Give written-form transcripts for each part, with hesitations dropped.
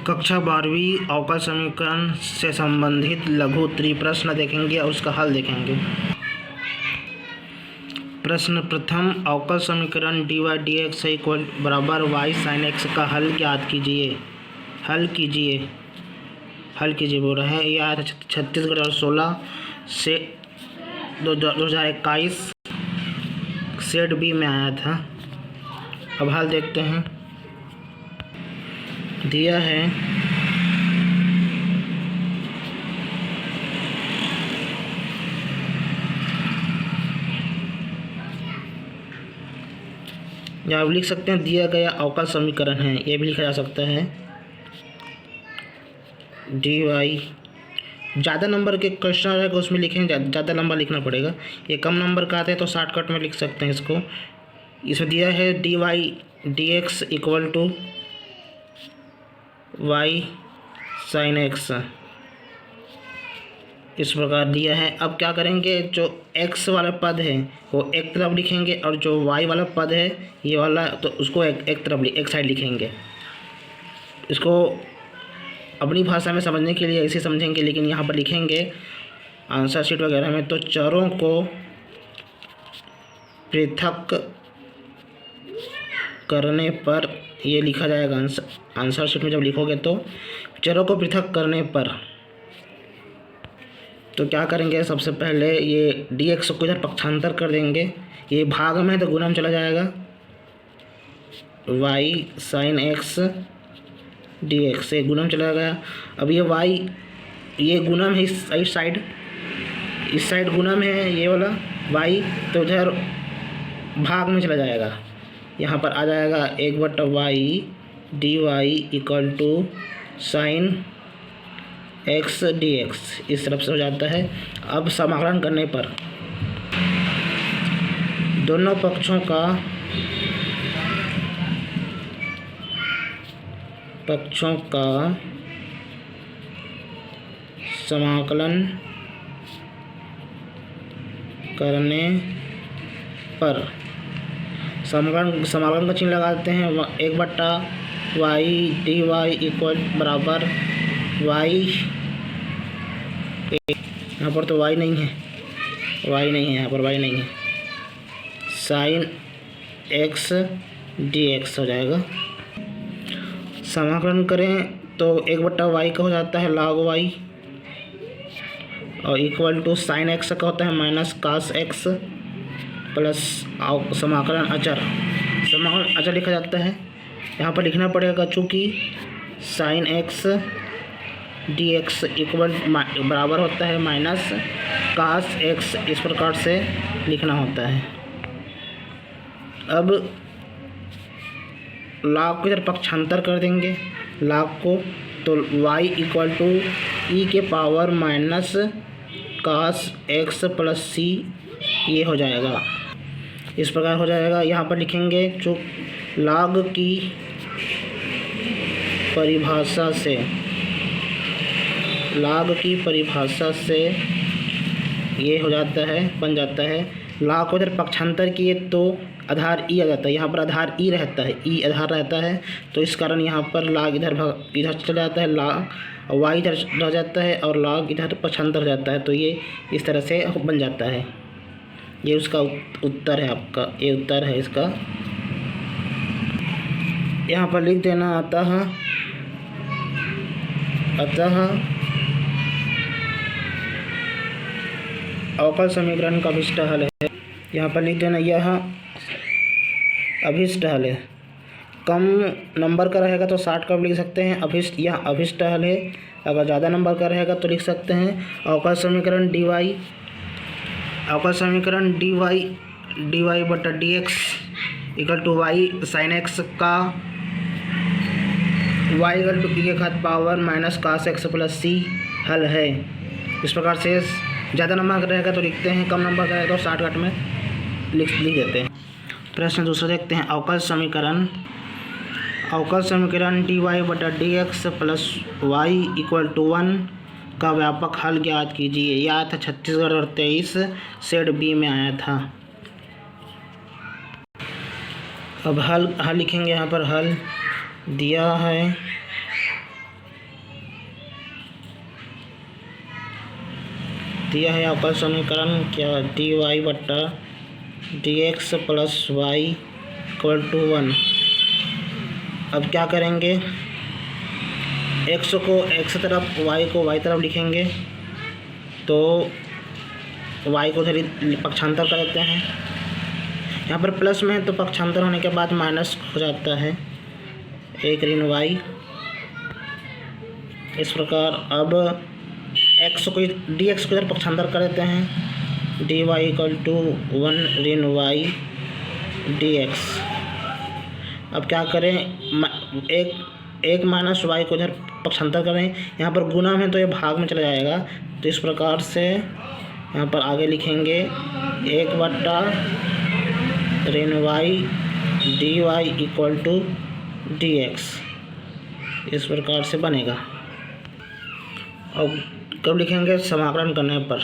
कक्षा 12वीं अवकल समीकरण से संबंधित लघु उत्तरीय प्रश्न देखेंगे और उसका हल देखेंगे। प्रश्न प्रथम, अवकल समीकरण dy/dx बराबर y sin x का हल ज्ञात कीजिए। हल कीजिए बोल रहे हैं। ये आया था छत्तीसगढ़ और 16 से 2021 सेट बी में आया था। अब हल देखते हैं। दिया है या आप लिख सकते हैं दिया गया अवकल समीकरण है, ये भी लिखा जा सकता है। dy ज़्यादा नंबर के क्वेश्चन रहेगा उसमें लिखेंगे, ज़्यादा लंबा लिखना पड़ेगा। ये कम नंबर का आता है तो शॉर्टकट में लिख सकते हैं इसको। इसमें दिया है dy/dx equal to y sin x, इस प्रकार दिया है। अब क्या करेंगे, जो x वाला पद है वो एक तरफ लिखेंगे और जो y वाला पद है ये वाला, तो उसको एक तरफ एक साइड लिखेंगे। इसको अपनी भाषा में समझने के लिए ऐसे समझेंगे, लेकिन यहाँ पर लिखेंगे आंसर शीट वगैरह में तो चरों को पृथक करने पर ये लिखा जाएगा। आंसर शीट में जब लिखोगे तो चरों को पृथक करने पर तो क्या करेंगे, सबसे पहले ये dx को इधर पक्षांतर कर देंगे। ये भाग में है तो गुणा में चला जाएगा, y sin x dx से गुणा में चला गया। अब ये y ये गुणा में इस साइड गुणा में है ये वाला y, तो इधर भाग में चला जाएगा। यहाँ पर आ जाएगा 1/y dy equal to sine x dx, इस तरफ से हो जाता है। अब समाकलन करने पर दोनों पक्षों का समाकलन करने पर समाकलन का चिन्ह लगाते हैं। 1/y dy इक्वल बराबर y, यहाँ पर तो y नहीं है, यहाँ पर y नहीं है, साइन x dx हो जाएगा। समाकलन करें तो 1/y का हो जाता है log y और इक्वल टू साइन x का होता है माइनस cos x प्लस समाकलन अचर लिखा जाता है। यहाँ पर लिखना पड़ेगा चूँकि साइन x dx इक्वल बराबर होता है माइनस cos x, इस प्रकार से लिखना होता है। अब log को इधर पक्षांतर कर देंगे log को, तो y इक्वल टू e के power minus cos x plus c ये हो जाएगा, इस प्रकार हो जाएगा। यहाँ पर लिखेंगे जो log की परिभाषा से ये हो जाता है, बन जाता है। log को इधर पक्षांतर किए तो आधार ई आ जाता है, यहाँ पर आधार ई रहता है, ई आधार रहता है, तो इस कारण यहाँ पर log इधर चला जाता है, log y इधर रह जाता है और log इधर पक्षांतर हो जाता है, तो ये इस तरह से बन जाता है। ये उसका उत्तर है आपका, ये उत्तर है इसका। यहाँ पर लिख देना अतः अवकल समीकरण का अभिष्ट हल है। यहाँ पर लिख देना यह अभिष्ट हल है। कम नंबर का रहेगा तो 60 का भी लिख सकते हैं, यह अभिष्ट हल है। अगर ज़्यादा नंबर का रहेगा तो लिख सकते हैं अवकल समीकरण dy/dx equal to y sin x का y इक्वल टू e के power minus cos x plus c हल है। इस प्रकार से ज़्यादा नंबर का रहेगा तो लिखते हैं, कम नंबर का रहेगा तो शॉर्टकट में लिख देते हैं। प्रश्न दूसरा देखते हैं। अवकल समीकरण dy/dx plus y equal to 1 का व्यापक हल ज्ञात कीजिए। यह आया था छत्तीसगढ़ और 23 सेट बी में आया था। अब हल लिखेंगे। यहाँ पर हल दिया है दिया है अवकल समीकरण क्या, डी वाई बट्टा D X plus Y equal to 1। अब क्या करेंगे, एक्स को एक्स तरफ, वाई को वाई तरफ लिखेंगे, तो वाई को उधर पक्षांतर कर देते हैं। यहाँ पर प्लस में है तो पक्षांतर होने के बाद माइनस हो जाता है, एक ऋण वाई। इस प्रकार अब एक्स को डी एक्स को इधर पक्षांतर कर देते हैं, डी वाई इक्वल टू 1 ऋण वाई डी एक्स। अब क्या करें, एक माइनस वाई को इधर पक्षांतर करें, यहाँ पर गुणा है तो ये भाग में चला जाएगा, तो इस प्रकार से यहाँ पर आगे लिखेंगे 1 बट्टा ऋण Y D Y equal to D X. इस प्रकार से बनेगा। अब कब लिखेंगे, समाकलन करने पर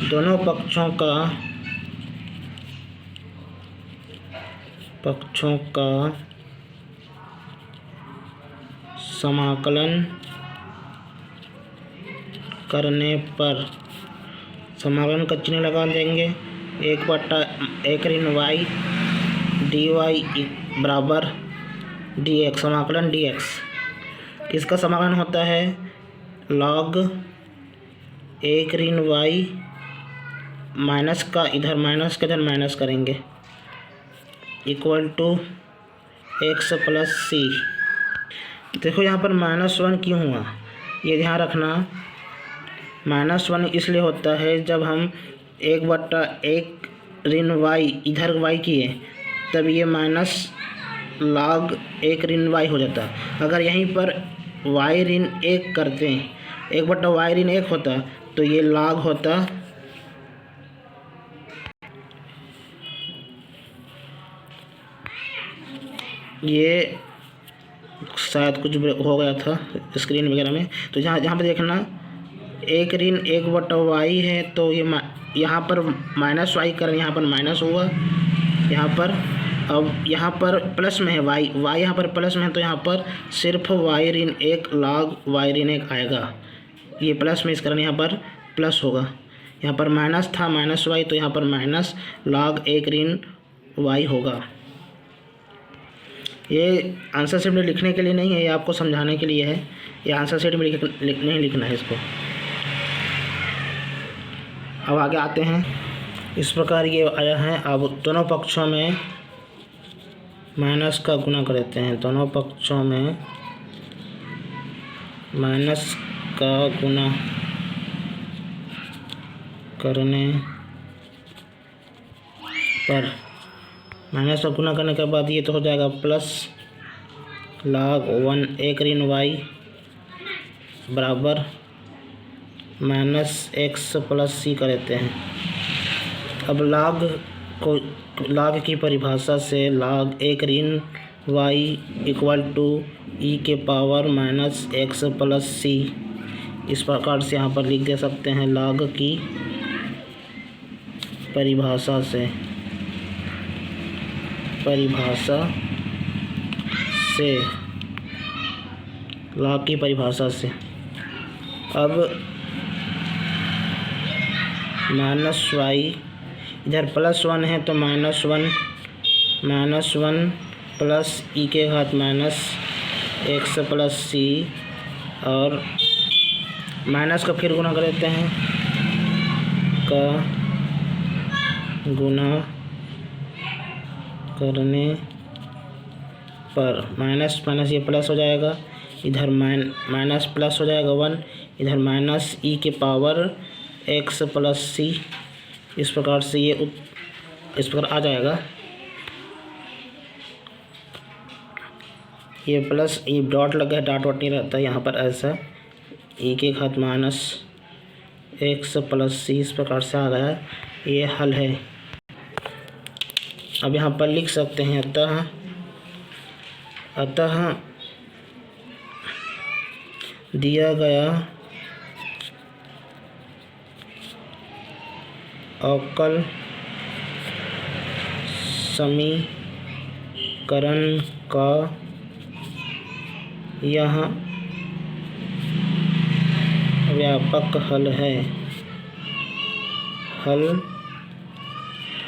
दोनों पक्षों का समाकलन करने पर समाकलन का चिन्ह लगा देंगे, 1 बट्टा 1 ऋण वाई डी वाई बराबर डी एक्स, समाकलन डी एक्स। इसका समाकलन होता है लॉग 1 ऋण वाई माइनस का इधर माइनस करेंगे इक्वल टू एक्स प्लस सी। देखो यहाँ पर -1 क्यों हुआ, ये ध्यान रखना। -1 इसलिए होता है जब हम 1 बट्टा 1 ऋण वाई इधर वाई किए तब ये माइनस लॉग 1 ऋण वाई हो जाता। अगर यहीं पर वाई ऋण 1 करते हैं, 1 बट्टा वाई ऋण 1 होता तो ये लॉग होता ये शायद कुछ हो गया था स्क्रीन वगैरह में। तो जहाँ पे देखना 1 ऋण 1 बट्टा वाई है तो ये यहाँ पर माइनस वाई करें, यहाँ पर माइनस हुआ यहाँ पर। अब यहाँ पर प्लस में है वाई यहाँ पर प्लस में है तो यहाँ पर सिर्फ वाई ऋण 1 लॉग वाई ऋण 1 आएगा, ये प्लस में इस कारण यहाँ पर प्लस होगा। यहाँ पर माइनस था माइनस वाई तो यहाँ पर माइनस लॉग 1 ऋण वाई होगा। ये आंसर शीट में लिखने के लिए नहीं है, ये आपको समझाने के लिए है। ये आंसर शीट में नहीं लिखना है इसको। अब आगे आते हैं, इस प्रकार ये आया है। अब दोनों पक्षों में माइनस का गुणा कर देते हैं, दोनों पक्षों में माइनस का गुणा करने पर माइनस का गुणा करने के बाद ये तो हो जाएगा प्लस लॉग 1 ऋण वाई बराबर माइनस एक्स प्लस सी कर देते हैं। अब लॉग की परिभाषा से लॉग 1 ऋण वाई इक्वल टू ई के पावर माइनस एक्स प्लस सी, इस प्रकार से यहाँ पर लिख दे सकते हैं। लॉग की परिभाषा से लॉग की परिभाषा से अब माइनस वाई इधर +1 है तो -1 प्लस ई के घात माइनस एक्स प्लस सी, और माइनस का फिर गुणा कर देते हैं, का गुणा करने पर माइनस ये प्लस हो जाएगा, इधर माइनस प्लस हो जाएगा 1, इधर माइनस ई के पावर एक्स प्लस सी। इस प्रकार से ये इस प्रकार आ जाएगा। ये प्लस ये डॉट लगा है, डॉट नहीं रहता है यहाँ पर, ऐसा ई के घात माइनस एक्स प्लस सी, इस प्रकार से आ गया। ये हल है। अब यहाँ पर लिख सकते हैं अतः दिया गया अवकल समीकरण का यह व्यापक हल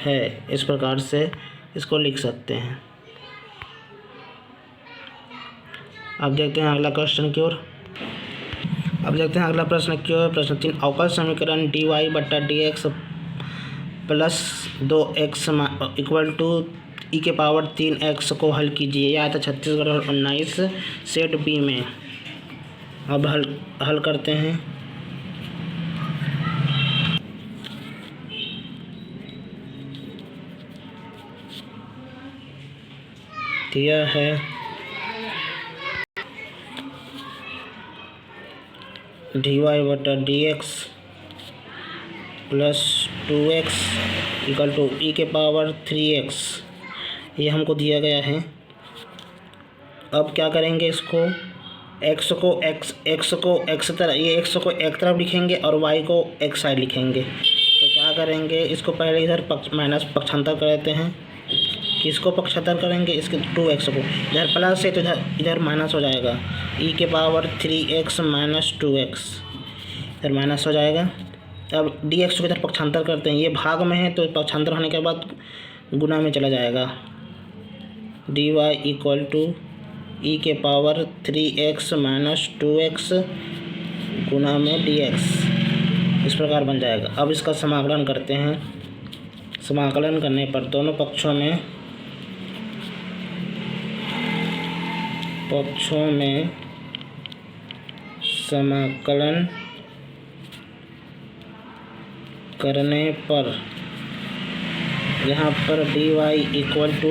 है, इस प्रकार से इसको लिख सकते हैं। अब देखते हैं अगला क्वेश्चन की ओर। अब देखते हैं अगला प्रश्न की ओर। प्रश्न 3, अवकल समीकरण dy बटा dx plus 2x equal to e के पावर 3x को हल कीजिए। यह आता 36 और 19 सेट बी में। अब हल करते हैं। दिया है dy बटा dx plus 2x equal to e के पावर 3x, ये हमको दिया गया है। अब क्या करेंगे, इसको x को x तरफ, ये x को एक तरफ लिखेंगे और y को एक साइड लिखेंगे। तो क्या करेंगे, इसको पहले इधर माइनस पक्षांतर कर देते हैं। किसको पक्षांतर करेंगे, इसके 2x को। इधर प्लस है तो इधर माइनस हो जाएगा। ई के पावर 3x माइनस 2x, इधर माइनस हो जाएगा। अब dx को इधर पक्षांतर करते हैं। ये भाग में है तो पक्षांतर होने के बाद गुना में चला जाएगा। dy इक्वल टू ई के पावर 3x माइनस 2x गुना में dx, इस प्रकार बन जाएगा। अब इसका समाकलन करते हैं। समाकलन करने पर दोनों पक्षों में समाकलन करने पर यहाँ पर dy इक्वल टू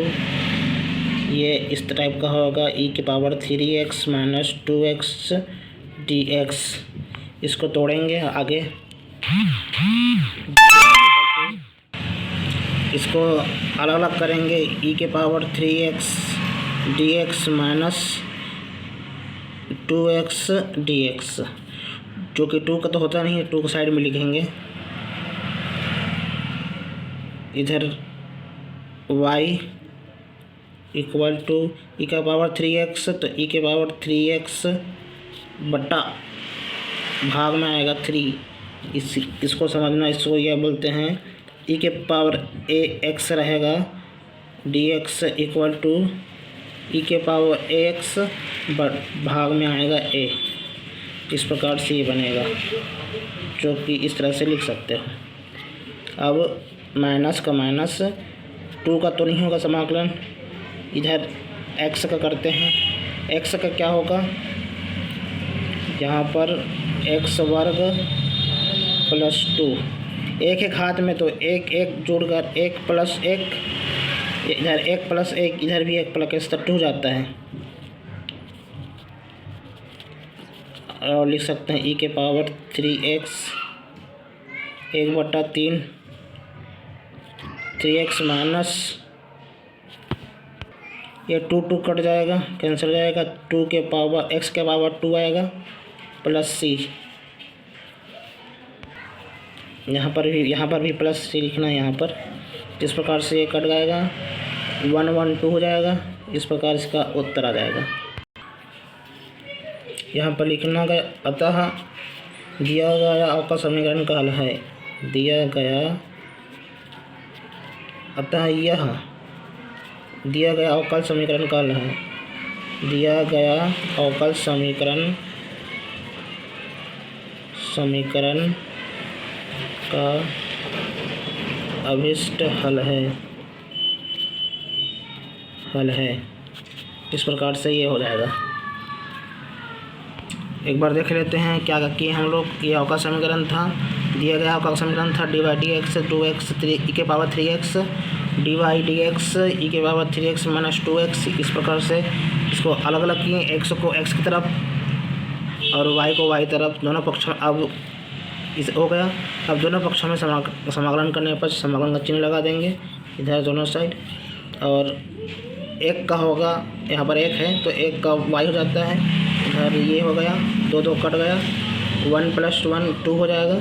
ये इस टाइप का होगा, ई के power 3x minus 2x dx। इसको तोड़ेंगे आगे, इसको अलग अलग करेंगे। ई के power 3x dx minus 2x dx, जो कि 2 का तो होता नहीं है, 2 को साइड में लिखेंगे। इधर y इक्वल टू ई का पावर 3x, तो ई के पावर 3x बटा भाग में आएगा 3। इसको समझना, इसको यह बोलते हैं ई के पावर ax रहेगा, dx इक्वल टू ई के पावर ax भाग में आएगा a। इस प्रकार से ये बनेगा, जो कि इस तरह से लिख सकते हो। अब माइनस का माइनस, 2 का तो नहीं होगा समाकलन, इधर x का करते हैं। x का क्या होगा, यहाँ पर x वर्ग प्लस 2, एक हाथ में तो एक जोड़कर 1 प्लस 1, इधर 1 प्लस 1, इधर भी 1 प्लस 2 हो जाता है। और लिख सकते हैं ई के पावर 3x 1/3 3x माइनस, ये 2 कट जाएगा, कैंसिल हो जाएगा। 2 के पावर x के पावर 2 आएगा प्लस c, यहाँ पर भी प्लस c लिखना है यहाँ पर। इस प्रकार से ये कट जाएगा, 1 1 2 हो जाएगा। इस प्रकार इसका उत्तर आ जाएगा। यहाँ पर लिखना गया, अतः दिया गया अवकल समीकरण का हल है। अतः यह दिया गया अवकल समीकरण का हल है। दिया गया अवकल समीकरण का अभिष्ट हल है। इस प्रकार से ये हो जाएगा। एक बार देख लेते हैं क्या किए हम लोग। ये अवकल समीकरण था, दिया गया अवकल समीकरण था dy dx 2x 3 ई के पावर 3x dy dx ई के पावर 3x माइनस 2x। इस प्रकार से इसको अलग अलग किए, x को x की तरफ और y को y तरफ, दोनों पक्षों। अब इस हो गया। अब दोनों पक्षों में समाकलन करने पर समाकलन का चिन्ह लगा देंगे इधर दोनों साइड। और एक का होगा, यहाँ पर 1 है तो 1 का y हो जाता है, इधर ये हो गया, 2 कट गया, 1 + 1 2 हो जाएगा,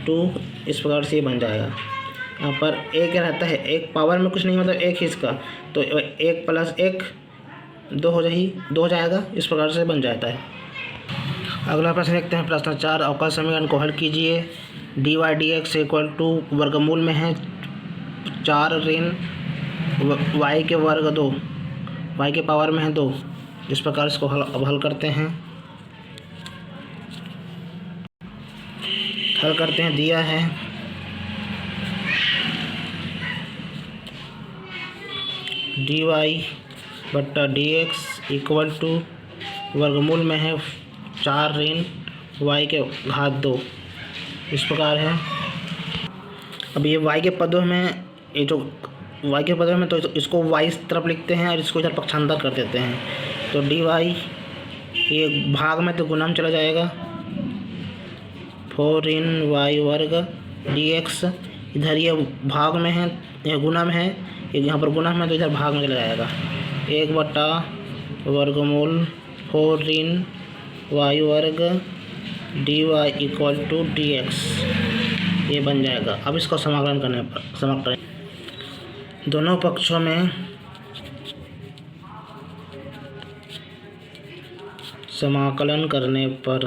2। इस प्रकार से ये बन जाएगा। यहाँ पर 1 रहता है, 1 पावर में कुछ नहीं, मतलब 1 ही इसका, तो 1 + 1 2 हो जाएगा। इस प्रकार से बन जाता है। अगला प्रश्न देखते हैं प्रश्न 4। अवकल समीकरण को हल कीजिए। dy dx इक्वल टू वर्गमूल में है 4 ऋण y के वर्ग 2, y के पावर में है 2। इस प्रकार इसको हल करते हैं। हल करते हैं। दिया है dy बट्टा dx इक्वल टू वर्गमूल में है 4 ऋण y के घात 2। इस प्रकार है। अब ये y के पदों में, ये जो y के पदों में, तो इसको y इस तरफ लिखते हैं और इसको इधर पक्षांतर कर देते हैं। तो dy ये भाग में तो गुना में चला जाएगा 4 ऋण y वर्ग dx, इधर ये भाग में है, यह गुना में है, यहाँ पर गुना में तो इधर भाग में चला जाएगा 1 बटा वर्गमूल 4 ऋण y वर्ग dy इक्वल टू dx, ये बन जाएगा। अब इसको समाकलन करने पर दोनों पक्षों में समाकलन करने पर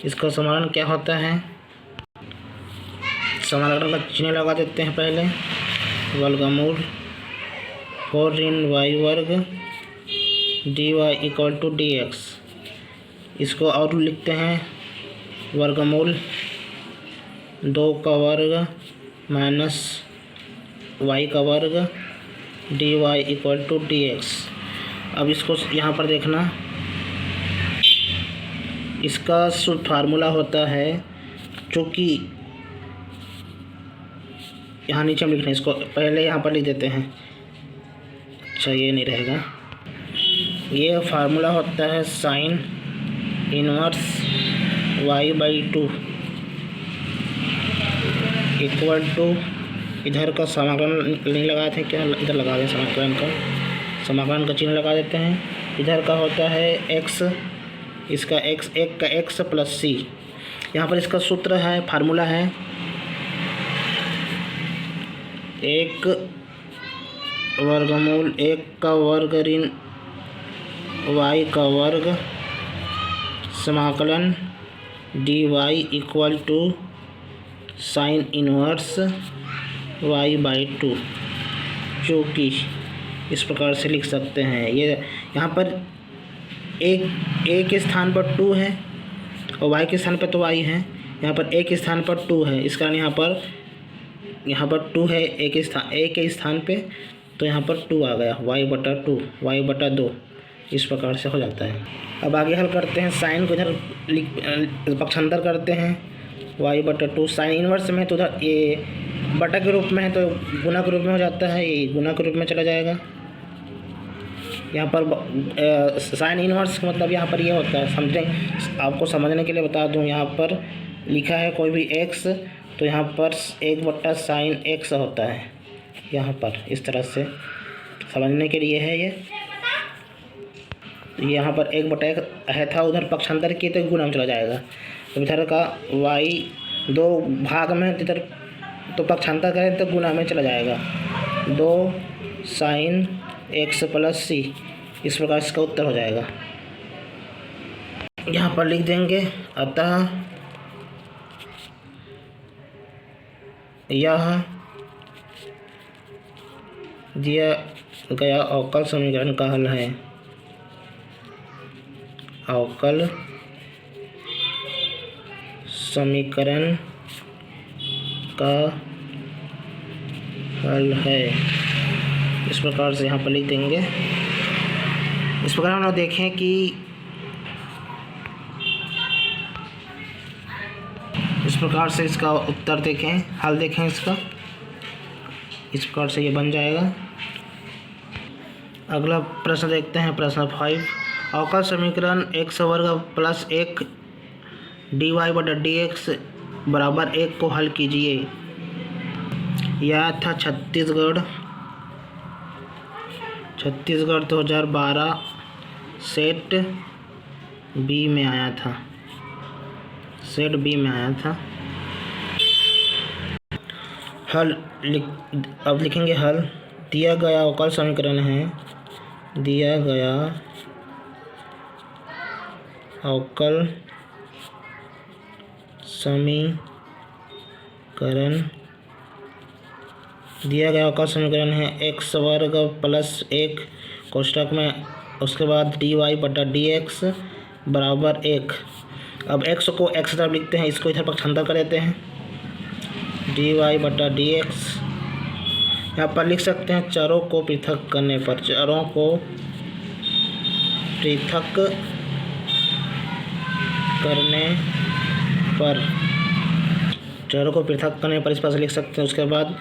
इसका समाकलन क्या होता है। समाकलन का चिन्ह लगा देते हैं पहले। वर्गमूल 4 ऋण y वर्ग dy इक्वल टू dx, इसको और लिखते हैं वर्गमूल 2 का वर्ग माइनस y का वर्ग dy इक्वल टू dx। अब इसको यहाँ पर देखना, इसका शुद्ध फार्मूला होता है, चूँकि यहाँ नीचे हम लिख रहे हैं, इसको पहले यहाँ पर लिख देते हैं। अच्छा, ये नहीं रहेगा। ये फार्मूला होता है sign inverse y/2 equal to, इधर का समाकलन नहीं लगाए थे क्या, इधर लगा दें समाकलन का चिन्ह लगा देते हैं। इधर का होता है x, इसका x, एक का x प्लस c। यहाँ पर इसका सूत्र है, फार्मूला है 1 वर्गमूल 1 का वर्ग ऋण y का वर्ग समाकलन dy equal to sine inverse y/2, जो कि इस प्रकार से लिख सकते हैं। ये यहाँ पर एक के स्थान पर 2 है और y के स्थान पर तो y है। यहाँ पर एक स्थान पर 2 है, इस कारण यहाँ पर 2 है एक के स्थान पे, तो यहाँ पर 2 आ गया, y/2 y/2 इस प्रकार से हो जाता है। अब आगे हल करते हैं। साइन को इधर पक्षांतर करते हैं, y/2 साइन इनवर्स में, तो उधर ये बटा के रूप में है तो गुना के रूप में हो जाता है, ये गुना के रूप में चला जाएगा। यहाँ पर साइन इनवर्स मतलब यहाँ पर ये होता है, समझें, आपको समझने के लिए बता दूँ। यहाँ पर लिखा है कोई भी x, तो यहाँ पर 1/sin x होता है। यहाँ पर इस तरह से समझने के लिए है ये। यहाँ पर 1/1 है था, उधर पक्षांतर किए तो गुना में चला जाएगा। तो इधर का y 2 भाग में, इधर तो पक्षांतर करें तो गुना में चला जाएगा 2 sin x प्लस c। इस प्रकार इसका उत्तर हो जाएगा। यहाँ पर लिख देंगे, अतः यह दिया गया अवकल समीकरण का हल है। अवकल समीकरण का हल है। इस प्रकार से यहाँ पर लिख देंगे। इस प्रकार हम लोग देखें कि इस प्रकार से इसका उत्तर देखें, हल देखें इसका, इस प्रकार से ये बन जाएगा। अगला प्रश्न देखते हैं, प्रश्न 5। अवकल समीकरण x वर्ग प्लस 1 dy/dx बराबर 1 को हल कीजिए। यह था छत्तीसगढ़ 2012 सेट बी में आया था। हल अब लिखेंगे हल। दिया गया अवकल समीकरण है, दिया गया अवकल समीकरण, दिया गया अवकल समीकरण है एक्स वर्ग प्लस 1 कोष्ठक में, उसके बाद dy बटा dx बराबर 1। अब x को x तरफ लिखते हैं, इसको इधर पक्षांतर कर देते हैं, dy बटा dx। यहाँ पर लिख सकते हैं चरों को पृथक करने पर, चरों को पृथक करने पर, चरों को पृथक करने पर इस पर लिख सकते हैं। उसके बाद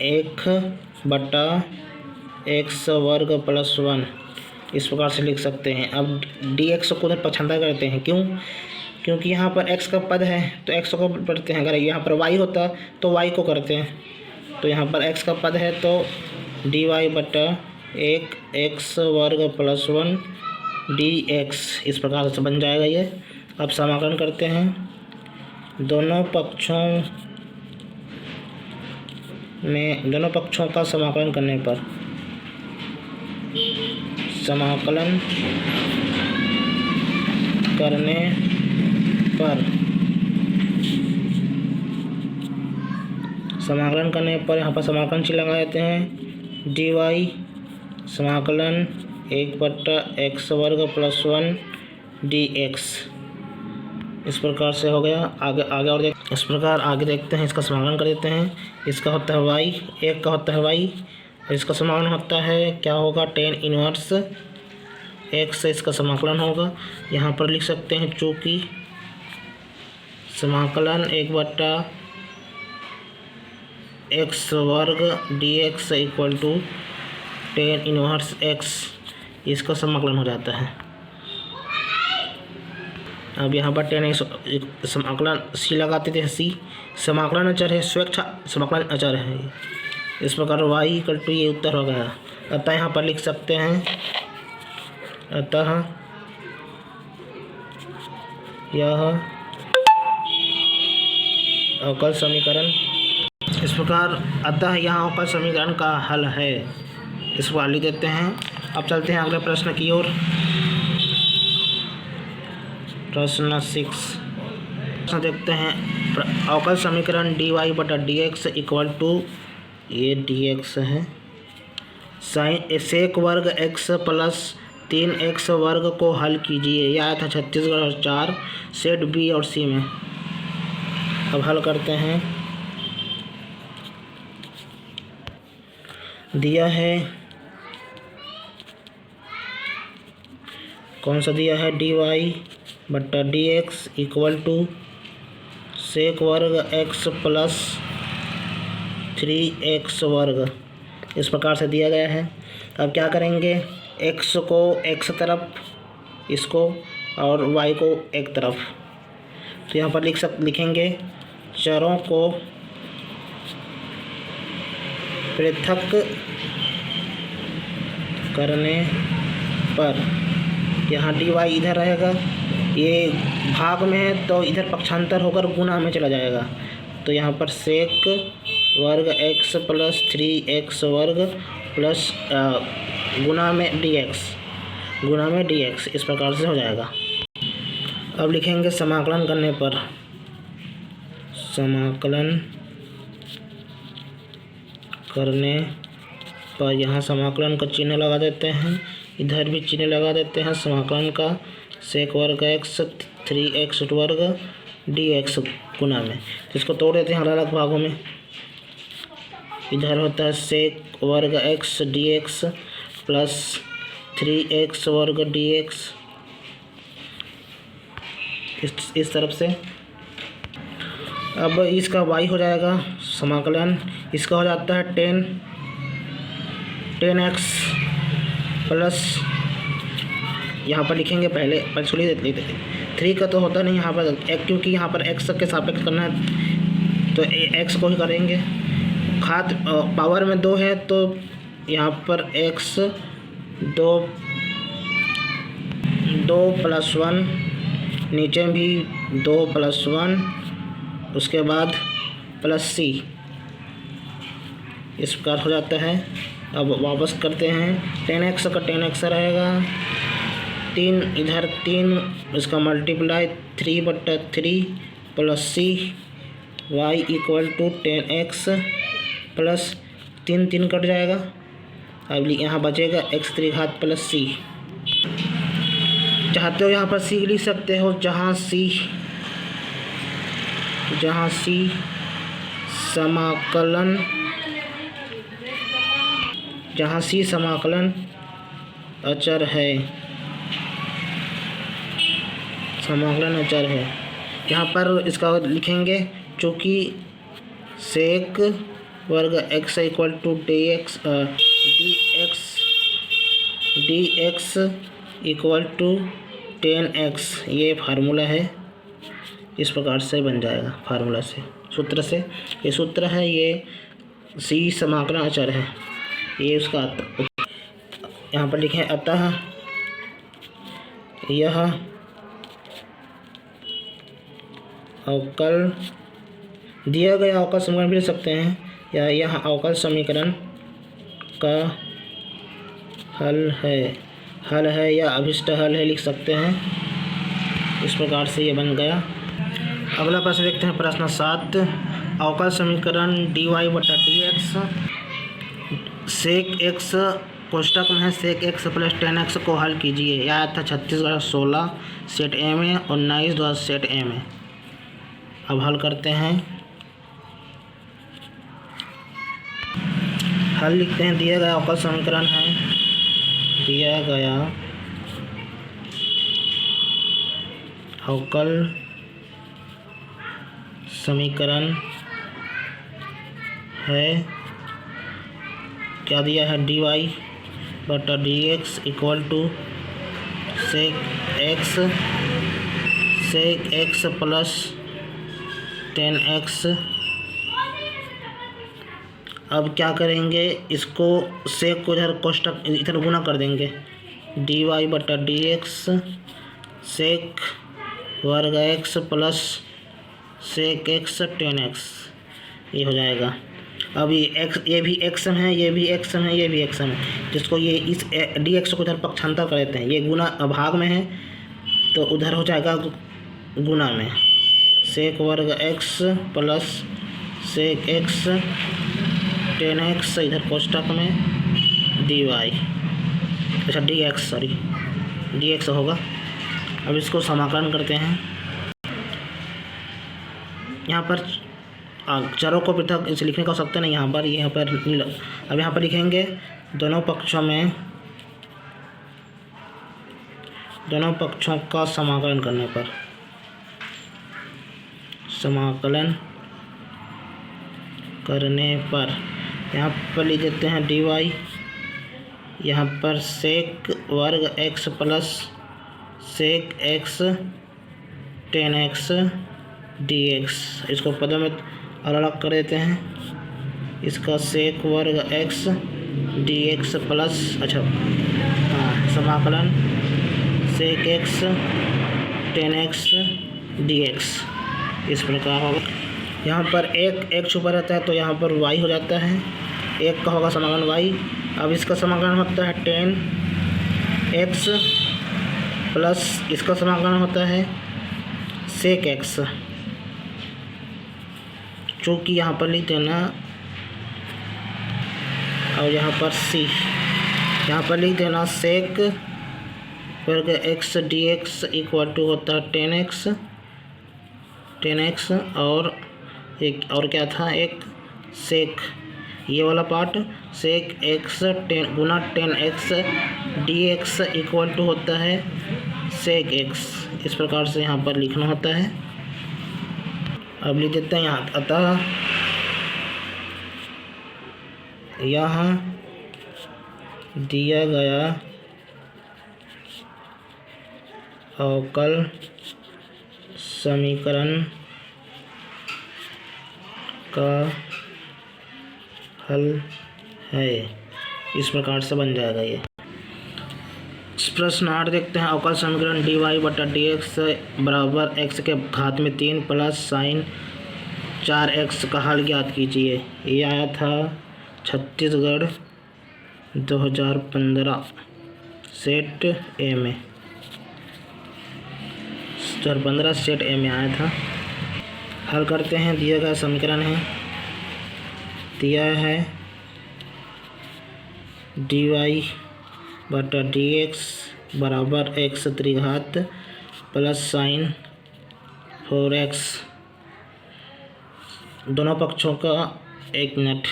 1 बटा एक्स वर्ग प्लस 1 इस प्रकार से लिख सकते हैं। अब dx को उधर पक्षांतर करते हैं, क्यों? क्योंकि यहाँ पर x का पद है तो x को पढ़ते हैं, अगर यहाँ पर y होता तो y को करते हैं, तो यहाँ पर x का पद है तो dy बटा 1 एक्स वर्ग प्लस 1 dx इस प्रकार से बन जाएगा ये। अब समाकलन करते हैं, दोनों पक्षों का समाकलन करने पर, समाकलन करने पर यहाँ पर समाकलन चिन्ह लगा देते हैं, dy समाकलन 1 बटा एक्स वर्ग प्लस 1 dx इस प्रकार से हो गया। आगे और इस प्रकार आगे देखते हैं, इसका समाकलन कर देते हैं। इसका होता है y, एक का होता है y, और इसका समाकलन होता है क्या होगा, tan इनवर्स x से इसका समाकलन होगा। यहाँ पर लिख सकते हैं चूँकि समाकलन 1 बटा एक्स वर्ग dx equal to tan inverse x, इसका समाकलन हो जाता है। अब यहाँ पर tan समाकलन c लगाते थे, c समाकलन अचर है, स्वेच्छ समाकलन अचर है, इस प्रकार y इक्वल टू ये उत्तर हो गया। अतः यहाँ पर लिख सकते हैं, अतः यह अवकल समीकरण, इस प्रकार अतः यह अवकल समीकरण का हल है, इस पर लिख देते हैं। अब चलते हैं अगले प्रश्न की ओर। प्रश्न 6 देखते हैं, अवकल समीकरण dy बटा dx इक्वल टू, ये dx है, साइन सेक वर्ग x प्लस 3x वर्ग को हल कीजिए। यह आया था छत्तीसगढ़ और 4 सेट बी और सी में। अब हल करते हैं, दिया है, कौन सा दिया है, dy बटा dx इक्वल टू सेक वर्ग x प्लस 3x वर्ग इस प्रकार से दिया गया है। अब क्या करेंगे, x को x तरफ, इसको और y को एक तरफ, तो यहाँ पर लिखेंगे चरों को पृथक करने पर, यहाँ dy इधर रहेगा, ये भाग में है तो इधर पक्षांतर होकर गुना में चला जाएगा, तो यहाँ पर सेक वर्ग x प्लस 3x वर्ग प्लस गुना में dx इस प्रकार से हो जाएगा। अब लिखेंगे समाकलन करने पर, समाकलन करने पर यहाँ समाकलन का चिन्ह लगा देते हैं, इधर भी चिन्ह लगा देते हैं समाकलन का, सेक वर्ग x 3x वर्ग dx गुना में, इसको तोड़ देते हैं अलग अलग भागों में। इधर होता है सेक वर्ग x dx प्लस 3x वर्ग dx इस तरफ से। अब इसका y हो जाएगा समाकलन, इसका हो जाता है 10x प्लस, यहाँ पर लिखेंगे पहले छोड़िए 3 का तो होता नहीं यहाँ पर, क्योंकि यहाँ पर x के सापेक्ष करना है तो x को ही करेंगे। घात पावर में 2 है तो यहाँ पर x 2 प्लस 1, नीचे भी 2 प्लस 1, उसके बाद प्लस c, इस प्रकार हो जाता है। अब वापस करते हैं, 10x का 10x रहेगा, 3 इधर 3 इसका multiply 3/3 plus C Y equal to 10x plus 3 cut जाएगा। अब यहाँ बचेगा x3 घात प्लस सी। चाहते हो यहाँ पर सी लिख सकते हो, जहाँ सी समाकलन, जहाँ सी समाकलन अचर है, समाकलन अचर है। यहाँ पर इसका लिखेंगे, चूँकि सेक वर्ग x equal to dx equal to 10x, ये फार्मूला है। इस प्रकार से बन जाएगा फार्मूला से, सूत्र से। ये सूत्र है, ये सी समाकलन अचर है, ये उसका यहाँ पर लिखें। अतः यह अवकल दिया गया अवकल समीकरण भी लिख सकते हैं, या यह अवकल समीकरण का हल है या अभिष्ट हल है लिख सकते हैं। इस प्रकार से ये बन गया। अगला प्रश्न देखते हैं, प्रश्न 7। अवकल समीकरण dy/dx सेक x कोष्टक में है सेक x प्लस 10x को हल कीजिए। यह था 36/16 सेट ए में और 19 सेट ए में। अब हल करते हैं, हल लिखते हैं। दिया गया अवकल समीकरण है, दिया गया अवकल समीकरण है, क्या दिया है, dy/dx equal to sec x plus 10x। अब क्या करेंगे, इसको सेक को इधर कोष्टक इधर गुना कर देंगे, dy/dx सेक वर्ग x plus sec x 10x, ये हो जाएगा। अब ये भी x है, ये भी x है, ये भी x है, जिसको ये इस dx को इधर पक्षांतर कर देते हैं। ये गुना भाग में है तो उधर हो जाएगा गुना में, सेक वर्ग x plus sec x 10x इधर कोष्टक में dy, अच्छा dx होगा। अब इसको समाकलन करते हैं। यहाँ पर चरों को पृथक इसे लिखने का आवश्यकता नहीं, यहाँ पर अब यहाँ पर लिखेंगे दोनों पक्षों का समाकलन करने पर, यहाँ पर लिख देते हैं dy, यहाँ पर सेक वर्ग x plus sec x 10x dx, इसको पदों में अलग अलग कर देते हैं। इसका सेक वर्ग x dx प्लस, अच्छा हाँ, समाकलन सेक x 10x dx, इस प्रकार होगा। यहाँ पर एक छुपा रहता है तो यहाँ पर y हो जाता है, एक का होगा समाकलन y। अब इसका समाकलन होता है 10x प्लस इसका समाकलन होता है सेक x, चूँकि यहाँ पर लिख देना, और यहाँ पर c, यहाँ पर लिख देना सेक वर्ग x dx इक्वल टू होता है 10x और एक और क्या था, एक सेक, ये वाला पार्ट सेक x 10 गुना 10x dx इक्वल टू होता है सेक x। इस प्रकार से यहाँ पर लिखना होता है। अब लिख देते हैं यहाँ, अतः यहाँ दिया गया अवकल समीकरण का हल है, इस प्रकार से बन जाएगा ये। प्रश्न 8 देखते हैं। अवकल समीकरण dy/dx बराबर x के घात में 3 प्लस साइन 4x का हल ज्ञात कीजिए। ये आया था छत्तीसगढ़ 2015 सेट ए में 2015 सेट ए में आया था। हल करते हैं। दिया गया समीकरण है, दिया है dy बटा dx बराबर x त्रिघात प्लस साइन 4x, दोनों पक्षों का 1 मिनट।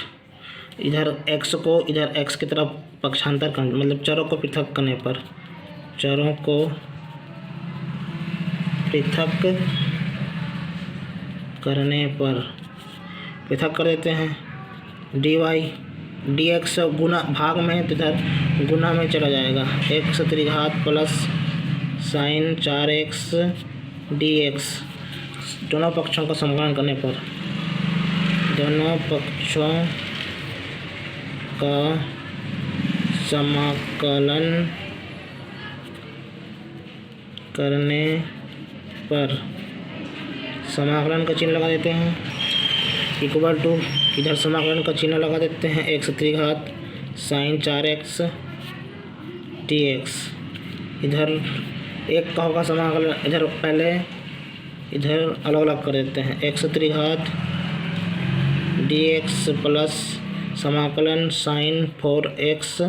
इधर x को इधर x की तरफ पक्षांतर करने, मतलब चरों को पृथक करने पर, चरों को पृथक करने पर पृथक कर देते हैं। dy dx गुना भाग में तो इधर गुना में चला जाएगा, x त्रिघात प्लस साइन 4x dx, दोनों पक्षों का समाकलन करने पर, दोनों पक्षों का समाकलन करने पर समाकलन का चिन्ह लगा देते हैं, इक्वल टू, इधर समाकलन का चिन्ह लगा देते हैं, x त्रिघात साइन 4x dx, इधर एक का होगा समाकलन, इधर पहले इधर अलग अलग कर देते हैं, x त्रिघात dx प्लस समाकलन साइन 4x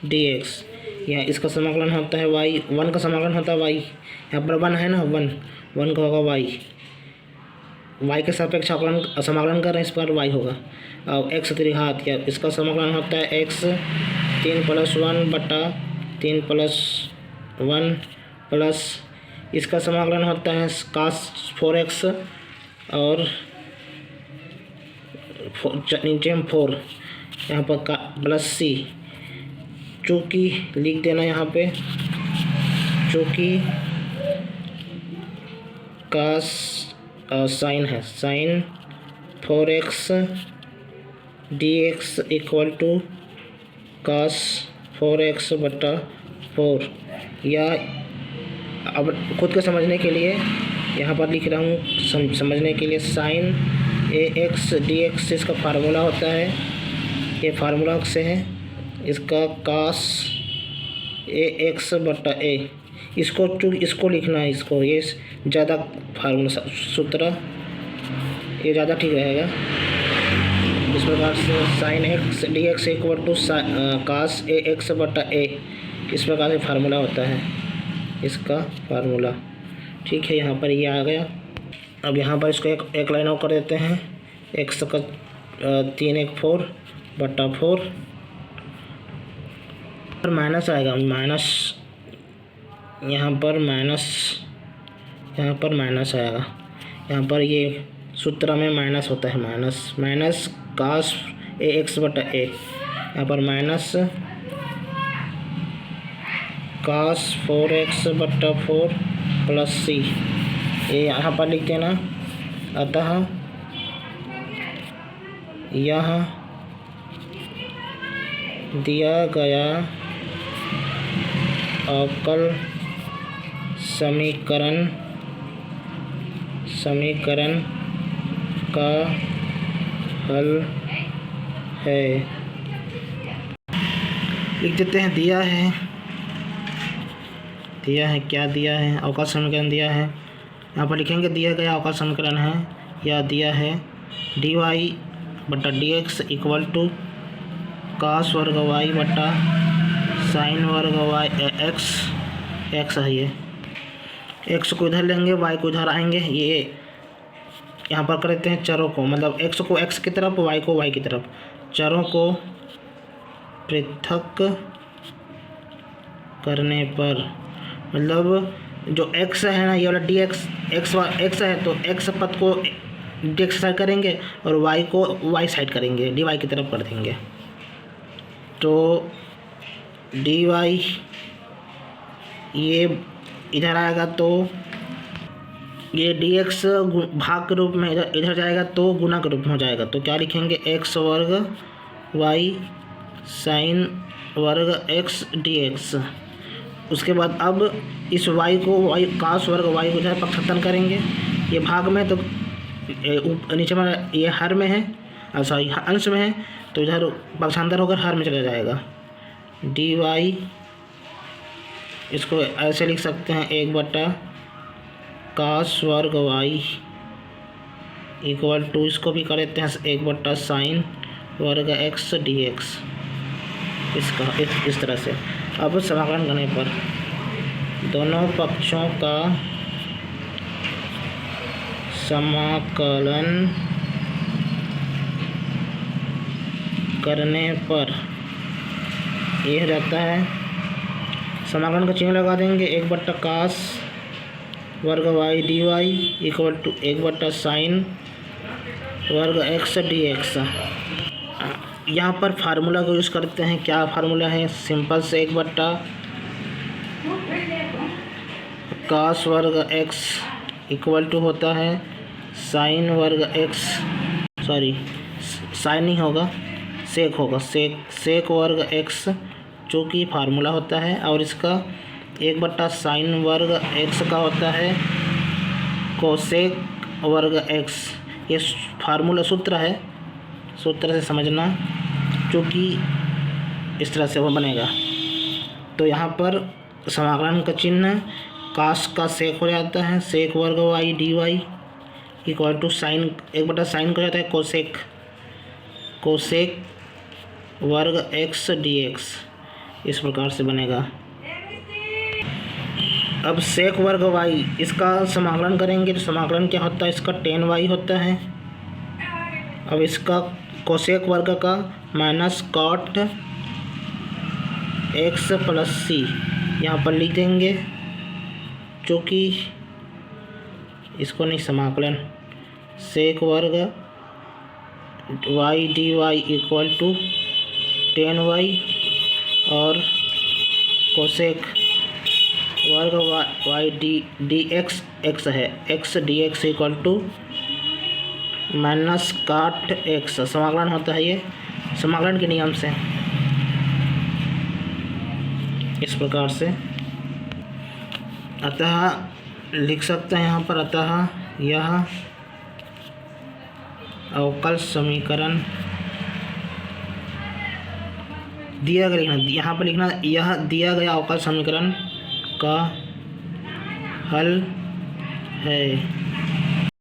dx, यहाँ इसका समाकलन होता है y, 1 का समाकलन होता है y, यहाँ पर 1 है ना, 1 का होगा y के सापेक्ष समाकलन कर रहे हैं, इस पर y होगा। और x त्रिघात, या इसका समाकलन होता है x 3 + 1 बटा 3 + 1 प्लस इसका समाकलन होता है cos 4x और नीचे में 4, यहाँ पर प्लस c, चूँकि लिख देना यहाँ पे, चूँकि cos साइन है, sine 4x dx equal to cos 4x बटा 4, या अब खुद को समझने के लिए यहाँ पर लिख रहा हूँ, समझने के लिए साइन ax dx इसका फार्मूला होता है, ये फार्मूला से है इसका cos ax बटा a, इसको लिखना है, इसको ये ज़्यादा फार्मूला सूत्र, ये ज़्यादा ठीक रहेगा। इस प्रकार से sine x dx equal to cos ax बटा a, इस प्रकार से फार्मूला होता है, इसका फार्मूला। ठीक है, यहाँ पर ये आ गया। अब यहाँ पर इसको एक लाइन और कर देते हैं, x का 3 1 4 बटा 4, पर माइनस आएगा, माइनस यहाँ पर माइनस आएगा, यहाँ पर ये सूत्र में माइनस होता है, माइनस cos ax बटा a, यहाँ पर माइनस cos 4x बटा 4 प्लस c, ये यहाँ पर लिख देना। अतः यह दिया गया अवकल समीकरण का हल है। लिख देते हैं, दिया है क्या दिया है, अवकल समीकरण दिया है, यहाँ पर लिखेंगे दिया गया अवकल समीकरण है, या दिया है dy बटा dx इक्वल टू cos वर्ग y बटा साइन वर्ग y x है, ये x को इधर लेंगे, y को इधर आएंगे, ये यहाँ पर कर देते हैं चरों को, मतलब x को x की तरफ, y को y की तरफ, चरों को पृथक करने पर, मतलब जो x है ना, ये वाला dx x है तो x पद को dx साइड करेंगे और y को y साइड करेंगे, dy की तरफ कर देंगे, तो dy ये इधर आएगा तो ये dx भाग के रूप में इधर जाएगा तो गुना के रूप में हो जाएगा, तो क्या लिखेंगे x वर्ग y साइन वर्ग x dx। उसके बाद अब इस y को y cos वर्ग y को इधर पक्षांतर करेंगे, ये भाग में तो नीचे में ये हर में है, सॉरी अंश में है, तो इधर पक्षांतर होकर हर में चला जाएगा। डी वाई इसको ऐसे लिख सकते हैं 1/cos वर्ग वाई इक्वल टू, इसको भी कर देते हैं 1/sin वर्ग एक्स डी एक्स। इसका इस तरह से अब समाकलन करने पर दोनों पक्षों का समाकलन करने पर ये हो जाता है, समाकलन का चिन्ह लगा देंगे 1/cos वर्ग Y D Y equal to 1/sin वर्ग एक्स डी एक्स। यहाँ पर फार्मूला को यूज़ करते हैं। क्या फार्मूला है? सिंपल से 1/cos वर्ग एक्स इक्वल टू होता है साइन वर्ग एक्स, सॉरी साइन नहीं होगा, सेक होगा, सेक वर्ग एक्स जो कि फार्मूला होता है, और इसका 1/sin वर्ग एक्स का होता है कोसेक वर्ग एक्स। ये फार्मूला सूत्र है, सूत्र से समझना, क्योंकि इस तरह से वो बनेगा। तो यहाँ पर समाकलन का चिन्ह कास का सेक हो जाता है, सेक वर्ग Y D Y equal to sine 1/sin का जाता है कोसेक, कोसेक वर्ग एक्स डी एक्स। इस प्रकार से बनेगा। अब सेक वर्ग वाई इसका समाकलन करेंगे तो समाकलन क्या होता है? इसका tan वाई होता है। अब इसका कोसेक वर्ग का माइनस कॉट एक्स प्लस सी यहाँ पर लिख देंगे, क्योंकि इसको नहीं समाकलन, सेक वर्ग Y D Y equal to tan Y और कोसेक वर्ग वाई डी एक्स एक्स है, X D X equal to minus cot X. समाकलन होता है ये समाकलन के नियम से, इस प्रकार से। अतः लिख सकते हैं यहाँ पर, अतः यह अवकल समीकरण दिया गया, लिखना यहाँ पर लिखना, यह दिया गया अवकल समीकरण का हल है।